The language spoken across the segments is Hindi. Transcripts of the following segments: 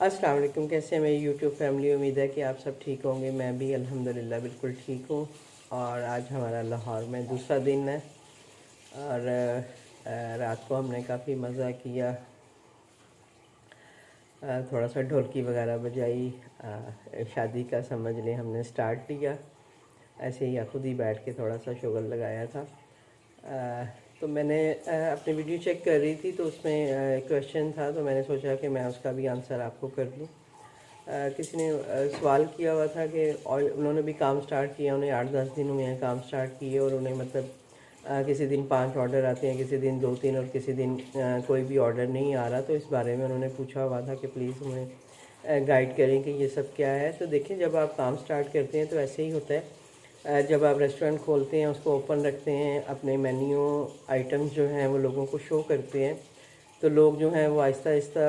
अस्सलाम वालेकुम। कैसे हैं मेरी यूट्यूब फैमिली? उम्मीद है कि आप सब ठीक होंगे। मैं भी अल्हम्दुलिल्लाह बिल्कुल ठीक हूँ। और आज हमारा लाहौर में दूसरा दिन है और रात को हमने काफ़ी मज़ा किया। थोड़ा सा ढोलकी वगैरह बजाई। शादी का समझ लें हमने स्टार्ट लिया। ऐसे ही खुद ही बैठ के थोड़ा सा शुगर लगाया था। तो मैंने अपनी वीडियो चेक कर रही थी तो उसमें क्वेश्चन था, तो मैंने सोचा कि मैं उसका भी आंसर आपको कर दूँ। किसी ने सवाल किया हुआ था कि और उन्होंने भी काम स्टार्ट किया, उन्हें 8-10 दिन हुए हैं काम स्टार्ट किए और उन्हें मतलब किसी दिन 5 ऑर्डर आते हैं, किसी दिन 2-3 और किसी दिन कोई भी ऑर्डर नहीं आ रहा। तो इस बारे में उन्होंने पूछा हुआ था कि प्लीज़ हमें गाइड करें कि ये सब क्या है। तो देखिए, जब आप काम स्टार्ट करते हैं तो ऐसे ही होता है। जब आप रेस्टोरेंट खोलते हैं, उसको ओपन रखते हैं, अपने मेन्यू आइटम्स जो हैं वो लोगों को शो करते हैं, तो लोग जो हैं वो आहिस्ता आहिस्ता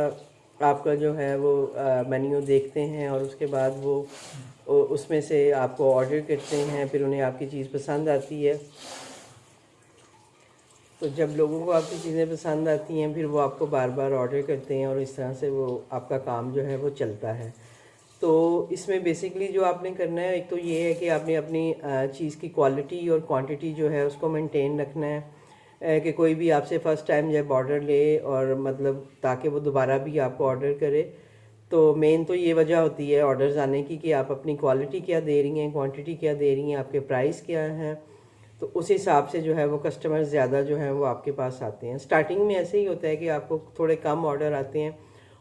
आपका जो है वो मेन्यू देखते हैं और उसके बाद वो उसमें से आपको ऑर्डर करते हैं। फिर उन्हें आपकी चीज़ पसंद आती है। तो जब लोगों को आपकी चीज़ें पसंद आती हैं फिर वो आपको बार बार ऑर्डर करते हैं और इस तरह से वो आपका काम जो है वो चलता है। तो इसमें बेसिकली जो आपने करना है, एक तो ये है कि आपने अपनी चीज़ की क्वालिटी और क्वांटिटी जो है उसको मेंटेन रखना है। कि कोई भी आपसे फ़र्स्ट टाइम जब ऑर्डर ले और मतलब ताकि वो दोबारा भी आपको ऑर्डर करे। तो मेन तो ये वजह होती है ऑर्डर्स आने की कि आप अपनी क्वालिटी क्या दे रही हैं, क्वांटिटी क्या दे रही हैं, आपके प्राइस क्या हैं। तो उस हिसाब से जो है वो कस्टमर ज़्यादा जो है वो आपके पास आते हैं। स्टार्टिंग में ऐसे ही होता है कि आपको थोड़े कम ऑर्डर आते हैं।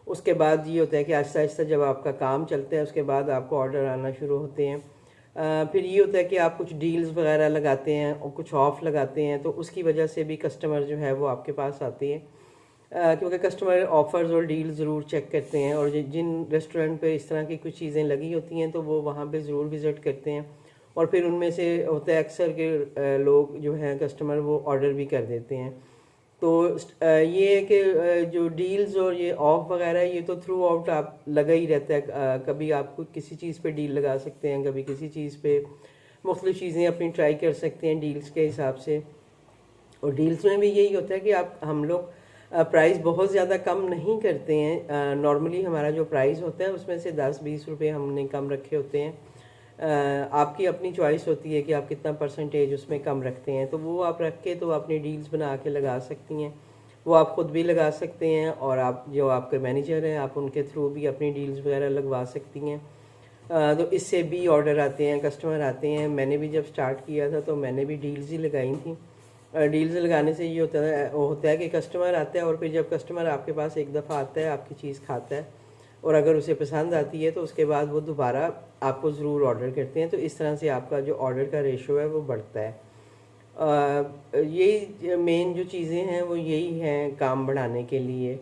उसके बाद ये होता है कि आहिस्ता आहिस्ता जब आपका काम चलता है उसके बाद आपको ऑर्डर आना शुरू होते हैं। फिर ये होता है कि आप कुछ डील्स वगैरह लगाते हैं और कुछ ऑफ लगाते हैं, तो उसकी वजह से भी कस्टमर जो है वो आपके पास आते हैं। क्योंकि कस्टमर ऑफ़र्स और डील ज़रूर चेक करते हैं और जिन रेस्टोरेंट पे इस तरह की कुछ चीज़ें लगी होती हैं तो वो वहाँ पे ज़रूर विज़िट करते हैं। और फिर उनमें से होता है अक्सर के लोग जो हैं कस्टमर वो ऑर्डर भी कर देते हैं। तो ये है कि जो डील्स और ये ऑफ वगैरह है, ये तो थ्रू आउट आप लगा ही रहता है। कभी आप किसी चीज़ पे डील लगा सकते हैं, कभी किसी चीज़ पे मुख्तलिफ़ चीज़ें अपनी ट्राई कर सकते हैं डील्स के हिसाब से। और डील्स में भी यही होता है कि आप हम लोग प्राइस बहुत ज़्यादा कम नहीं करते हैं। नॉर्मली हमारा जो प्राइस होता है उसमें से 10-20 रुपये हमने कम रखे होते हैं। आपकी अपनी चॉइस होती है कि आप कितना परसेंटेज उसमें कम रखते हैं, तो वो आप रख के तो अपनी डील्स बना के लगा सकती हैं। वो आप ख़ुद भी लगा सकते हैं और आप जो आपके मैनेजर हैं आप उनके थ्रू भी अपनी डील्स वगैरह लगवा सकती हैं। तो इससे भी ऑर्डर आते हैं, कस्टमर आते हैं। मैंने भी जब स्टार्ट किया था तो मैंने भी डील्स ही लगाई थी। डील्स लगाने से ये होता है कि कस्टमर आता है और फिर जब कस्टमर आपके पास एक दफ़ा आता है, आपकी चीज़ खाता है और अगर उसे पसंद आती है तो उसके बाद वो दोबारा आपको ज़रूर ऑर्डर करते हैं। तो इस तरह से आपका जो ऑर्डर का रेशो है वो बढ़ता है। यही मेन जो चीज़ें हैं वो यही हैं काम बढ़ाने के लिए।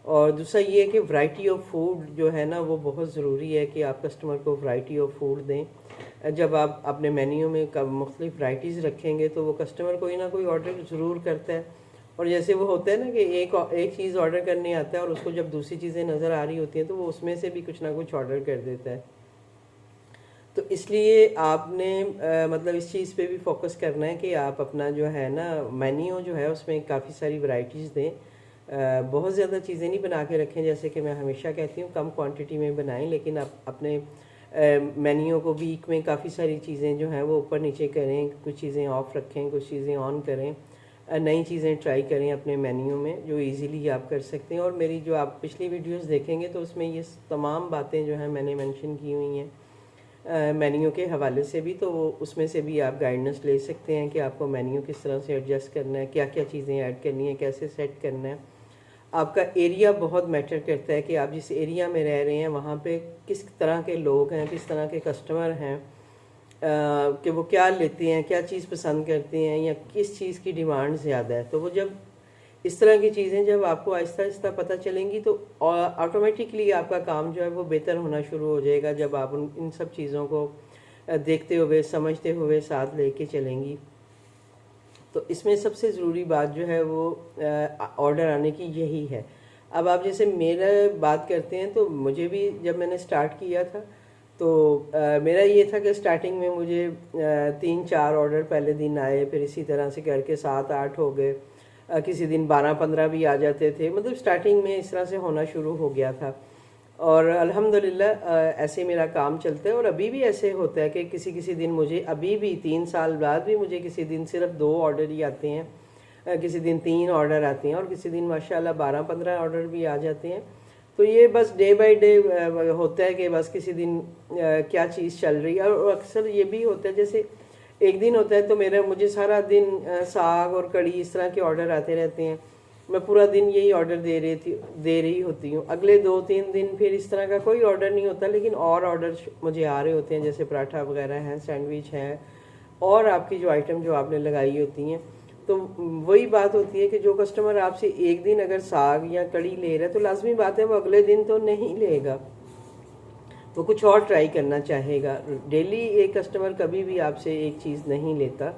और दूसरा ये है कि वैरायटी ऑफ फूड जो है ना वो बहुत ज़रूरी है कि आप कस्टमर को वैरायटी ऑफ फूड दें। जब आप अपने मेन्यू में मुख्तलिफ वैराइटीज़ रखेंगे तो वो कस्टमर कोई ना कोई ऑर्डर ज़रूर करता है। और जैसे वो होता है ना कि एक चीज़ ऑर्डर करने आता है और उसको जब दूसरी चीज़ें नज़र आ रही होती हैं तो वो उसमें से भी कुछ ना कुछ ऑर्डर कर देता है। तो इसलिए आपने मतलब इस चीज़ पे भी फोकस करना है कि आप अपना जो है ना मेन्यू जो है उसमें काफ़ी सारी वैरायटीज़ दें। बहुत ज़्यादा चीज़ें नहीं बना के रखें, जैसे कि मैं हमेशा कहती हूँ कम क्वांटिटी में बनाएं, लेकिन आप अपने मेन्यू को वीक में काफ़ी सारी चीज़ें जो हैं वो ऊपर नीचे करें, कुछ चीज़ें ऑफ रखें, कुछ चीज़ें ऑन करें। नई चीज़ें ट्राई करें अपने मेन्यू में जो इजीली आप कर सकते हैं। और मेरी जो आप पिछली वीडियोस देखेंगे तो उसमें ये तमाम बातें जो हैं मैंने मेंशन की हुई हैं मेन्यू के हवाले से भी। तो उसमें से भी आप गाइडेंस ले सकते हैं कि आपको मेन्यू किस तरह से एडजस्ट करना है, क्या क्या चीज़ें ऐड करनी है, कैसे सेट करना है। आपका एरिया बहुत मैटर करता है कि आप जिस एरिया में रह रहे हैं वहाँ पे किस तरह के लोग हैं, किस तरह के कस्टमर हैं, कि वो क्या लेते हैं, क्या चीज़ पसंद करते हैं या किस चीज़ की डिमांड ज़्यादा है। तो वो जब इस तरह की चीज़ें जब आपको आहिस्ता आहिस्ता पता चलेंगी तो ऑटोमेटिकली आपका काम जो है वो बेहतर होना शुरू हो जाएगा, जब आप इन सब चीज़ों को देखते हुए समझते हुए साथ लेके चलेंगी। तो इसमें सबसे ज़रूरी बात जो है वो ऑर्डर आने की यही है। अब आप जैसे मेरा बात करते हैं तो मुझे भी जब मैंने स्टार्ट किया था तो मेरा ये था कि स्टार्टिंग में मुझे 3-4 ऑर्डर पहले दिन आए, फिर इसी तरह से करके 7-8 हो गए। किसी दिन 12-15 भी आ जाते थे। मतलब स्टार्टिंग में इस तरह से होना शुरू हो गया था। और अल्हम्दुलिल्लाह ऐसे मेरा काम चलता है। और अभी भी ऐसे होता है कि किसी किसी दिन मुझे, अभी भी 3 साल बाद भी मुझे किसी दिन सिर्फ 2 ऑर्डर ही आते हैं, किसी दिन 3 ऑर्डर आते हैं और किसी दिन माशाल्लाह 12-15 ऑर्डर भी आ जाते हैं। तो ये बस डे बाय डे होता है कि बस किसी दिन क्या चीज़ चल रही है। और अक्सर ये भी होता है, जैसे एक दिन होता है तो मुझे सारा दिन साग और कड़ी इस तरह के ऑर्डर आते रहते हैं, मैं पूरा दिन यही ऑर्डर दे रही होती हूँ। अगले 2-3 दिन फिर इस तरह का कोई ऑर्डर नहीं होता, लेकिन और ऑर्डर मुझे आ रहे होते हैं, जैसे पराठा वगैरह हैं, सैंडविच हैं, और आपकी जो आइटम जो आपने लगाई होती हैं। तो वही बात होती है कि जो कस्टमर आपसे एक दिन अगर साग या कड़ी ले रहा है तो लाजमी बात है वो अगले दिन तो नहीं लेगा, वो कुछ और ट्राई करना चाहेगा। डेली एक कस्टमर कभी भी आपसे एक चीज़ नहीं लेता,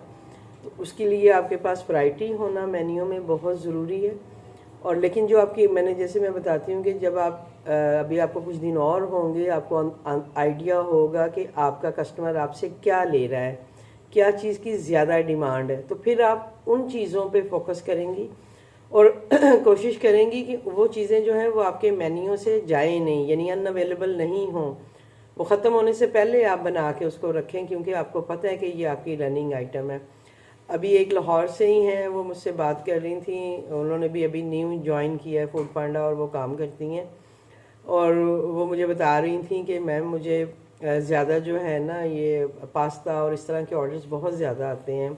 तो उसके लिए आपके पास वैरायटी होना मेन्यू में बहुत ज़रूरी है। और लेकिन जो आपकी, जैसे मैं बताती हूँ कि जब आप अभी आपको कुछ दिन और होंगे, आपको आइडिया होगा कि आपका कस्टमर आपसे क्या ले रहा है, क्या चीज़ की ज़्यादा डिमांड है, तो फिर आप उन चीज़ों पे फोकस करेंगी और कोशिश करेंगी कि वो चीज़ें जो हैं वो आपके मेन्यू से जाए नहीं, यानी अनअवेलेबल नहीं हों। वो ख़त्म होने से पहले आप बना के उसको रखें, क्योंकि आपको पता है कि ये आपकी रनिंग आइटम है। अभी एक लाहौर से ही हैं, वो मुझसे बात कर रही थी, उन्होंने भी अभी न्यू ज्वाइन किया है फूड पांडा और वो काम करती हैं। और वो मुझे बता रही थी कि मैम मुझे ज़्यादा जो है ना ये पास्ता और इस तरह के ऑर्डर्स बहुत ज़्यादा आते हैं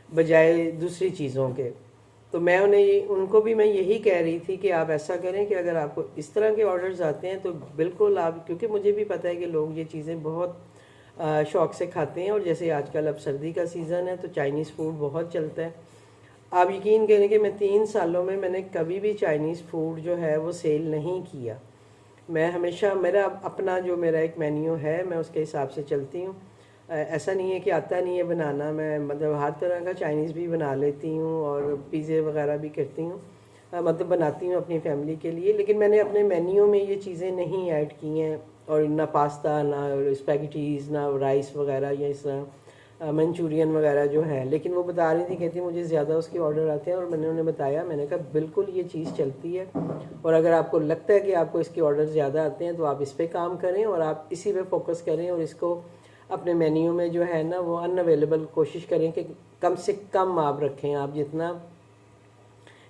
बजाय दूसरी चीज़ों के। तो मैं उनको भी मैं यही कह रही थी कि आप ऐसा करें कि अगर आपको इस तरह के ऑर्डर्स आते हैं तो बिल्कुल आप, क्योंकि मुझे भी पता है कि लोग ये चीज़ें बहुत शौक़ से खाते हैं। और जैसे आजकल अब सर्दी का सीज़न है तो चाइनीज़ फूड बहुत चलता है। आप यकीन करें कि मैं 3 सालों में मैंने कभी भी चाइनीज़ फूड जो है वो सेल नहीं किया। मैं हमेशा, मेरा एक मेन्यू है, मैं उसके हिसाब से चलती हूँ। ऐसा नहीं है कि आता नहीं है बनाना, मैं हर तरह का चाइनीज़ भी बना लेती हूँ और पिज़्ज़े वगैरह भी करती हूँ, बनाती हूँ अपनी फैमिली के लिए। लेकिन मैंने अपने मेन्यू में ये चीज़ें नहीं ऐड की हैं, और ना पास्ता, ना स्पैगेटीज़, ना राइस वगैरह, या इस तरह मंचूरियन वगैरह जो है। लेकिन वो बता रही थी, कहती मुझे ज़्यादा उसके ऑर्डर आते हैं, और मैंने उन्हें बताया, मैंने कहा बिल्कुल ये चीज़ चलती है, और अगर आपको लगता है कि आपको इसके ऑर्डर ज़्यादा आते हैं तो आप इस पर काम करें और आप इसी पे फोकस करें, और इसको अपने मेन्यू में जो है ना वो अनअवेलेबल कोशिश करें कि कम से कम आप रखें। आप जितना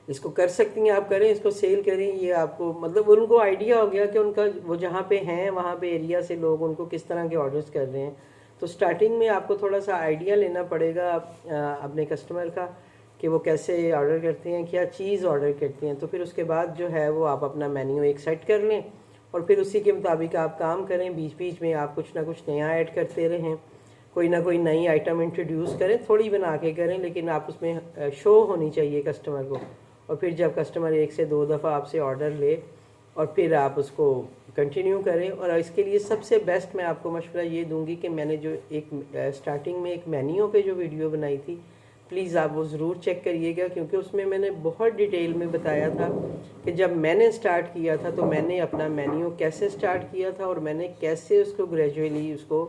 इसको कर सकती हैं आप करें, इसको सेल करें। ये आपको उनको आइडिया हो गया कि उनका वो जहाँ पे हैं वहाँ पे एरिया से लोग उनको किस तरह के ऑर्डर्स कर रहे हैं। तो स्टार्टिंग में आपको थोड़ा सा आइडिया लेना पड़ेगा अपने कस्टमर का कि वो कैसे ऑर्डर करते हैं, क्या चीज़ ऑर्डर करते हैं। तो फिर उसके बाद जो है वो आप अपना मेन्यू एक सेट कर लें और फिर उसी के मुताबिक आप काम करें। बीच बीच में आप कुछ ना कुछ नया ऐड करते रहें, कोई ना कोई नई आइटम इंट्रोड्यूस करें, थोड़ी बना के करें, लेकिन आप उसमें शो होनी चाहिए कस्टमर को। और फिर जब कस्टमर 1 से 2 दफ़ा आपसे ऑर्डर ले और फिर आप उसको कंटिन्यू करें। और इसके लिए सबसे बेस्ट मैं आपको मशवरा ये दूंगी कि मैंने जो एक स्टार्टिंग में एक मेन्यू पे जो वीडियो बनाई थी, प्लीज़ आप वो ज़रूर चेक करिएगा, क्योंकि उसमें मैंने बहुत डिटेल में बताया था कि जब मैंने स्टार्ट किया था तो मैंने अपना मेन्यू कैसे स्टार्ट किया था और मैंने कैसे उसको ग्रेजुअली उसको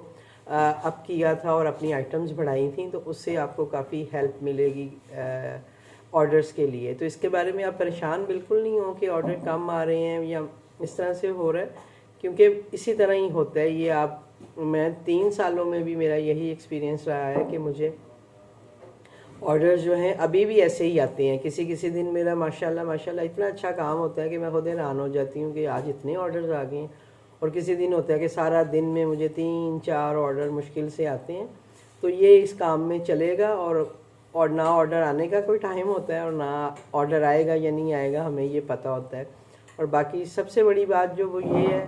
अप किया था और अपनी आइटम्स बढ़ाई थी। तो उससे आपको काफ़ी हेल्प मिलेगी ऑर्डर्स के लिए। तो इसके बारे में आप परेशान बिल्कुल नहीं हो कि ऑर्डर कम आ रहे हैं या इस तरह से हो रहा है, क्योंकि इसी तरह ही होता है ये। मैं 3 सालों में भी मेरा यही एक्सपीरियंस रहा है कि मुझे ऑर्डर्स जो हैं अभी भी ऐसे ही आते हैं। किसी किसी दिन मेरा माशाल्लाह इतना अच्छा काम होता है कि मैं खुद हैरान हो जाती हूँ कि आज इतने ऑर्डर्स आ गए हैं। और किसी दिन होता है कि सारा दिन में मुझे 3-4 ऑर्डर मुश्किल से आते हैं। तो ये इस काम में चलेगा, और ना ऑर्डर आने का कोई टाइम होता है और ना ऑर्डर आएगा या नहीं आएगा हमें ये पता होता है। और बाकी सबसे बड़ी बात जो वो ये है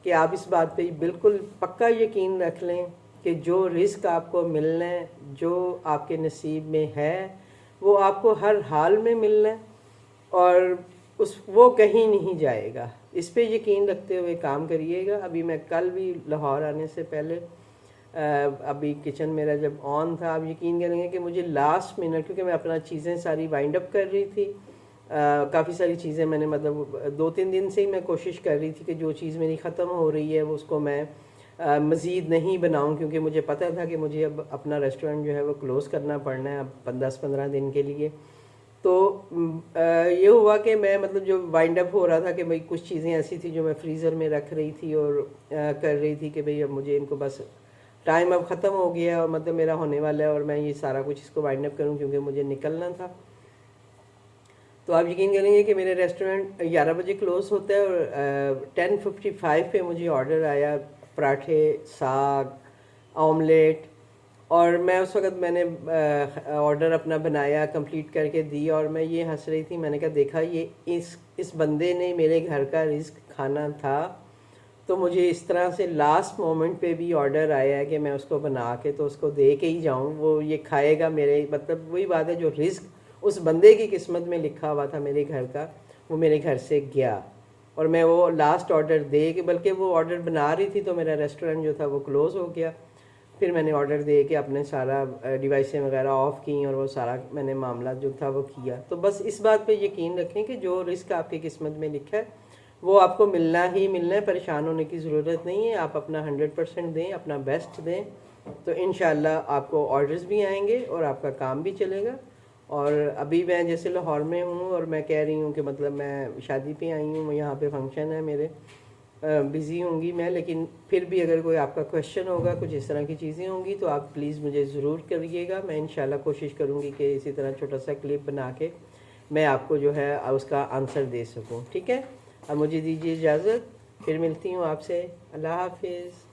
कि आप इस बात पे बिल्कुल पक्का यकीन रख लें कि जो रिस्क आपको मिलना है, जो आपके नसीब में है, वो आपको हर हाल में मिलना है और वो कहीं नहीं जाएगा। इस पे यकीन रखते हुए काम करिएगा। अभी मैं कल भी लाहौर आने से पहले अभी किचन मेरा जब ऑन था, आप यकीन करेंगे कि मुझे लास्ट मिनट, क्योंकि मैं अपना चीज़ें सारी वाइंड अप कर रही थी, काफ़ी सारी चीज़ें मैंने 2-3 दिन से ही मैं कोशिश कर रही थी कि जो चीज़ मेरी ख़त्म हो रही है वो उसको मैं मज़ीद नहीं बनाऊं, क्योंकि मुझे पता था कि मुझे अब अपना रेस्टोरेंट जो है वो क्लोज़ करना पड़ना है अब 10-15 दिन के लिए। तो ये हुआ कि मैं मतलब जो वाइंड अप हो रहा था कि भाई कुछ चीज़ें ऐसी थी जो मैं फ्रीज़र में रख रही थी और कर रही थी कि भाई अब मुझे इनको बस टाइम अब ख़त्म हो गया और मतलब मेरा होने वाला है और मैं ये सारा कुछ इसको वाइंड अप करूँ क्योंकि मुझे निकलना था। तो आप यकीन करेंगे कि मेरे रेस्टोरेंट 11 बजे क्लोज़ होता है और 10:55 पे मुझे ऑर्डर आया पराठे, साग, ऑमलेट। और मैं उस वक़्त मैंने ऑर्डर अपना बनाया, कंप्लीट करके दी और मैं ये हंस रही थी। मैंने कहा देखा ये इस बंदे ने मेरे घर का रिस्क खाना था, तो मुझे इस तरह से लास्ट मोमेंट पे भी ऑर्डर आया है कि मैं उसको बना के तो उसको दे के ही जाऊँ, वो ये खाएगा मेरे, मतलब वही बात है जो रिस्क उस बंदे की किस्मत में लिखा हुआ था मेरे घर का, वो मेरे घर से गया। और मैं वो लास्ट ऑर्डर दे के, बल्कि वो ऑर्डर बना रही थी तो मेरा रेस्टोरेंट जो था वो क्लोज़ हो गया। फिर मैंने ऑर्डर दे के अपने सारा डिवाइसें वगैरह ऑफ़ की और वो सारा मैंने मामला जो था वो किया। तो बस इस बात पे यकीन रखें कि जो रिस्क आपकी किस्मत में लिखा है वो आपको मिलना ही मिलना है, परेशान होने की ज़रूरत नहीं है। आप अपना 100% दें, अपना बेस्ट दें, तो इंशाल्लाह आपको ऑर्डर्स भी आएंगे और आपका काम भी चलेगा। और अभी मैं जैसे लाहौर में हूँ और मैं कह रही हूँ कि मतलब मैं शादी पे आई हूँ, यहाँ पे फंक्शन है मेरे, बिज़ी होंगी मैं, लेकिन फिर भी अगर कोई आपका क्वेश्चन होगा, कुछ इस तरह की चीज़ें होंगी तो आप प्लीज़ मुझे ज़रूर करिएगा। मैं इंशाल्लाह कोशिश करूँगी कि इसी तरह छोटा सा क्लिप बना के मैं आपको जो है उसका आंसर दे सकूँ। ठीक है, अब मुझे दीजिए इजाज़त, फिर मिलती हूँ आपसे। अल्लाह हाफिज़।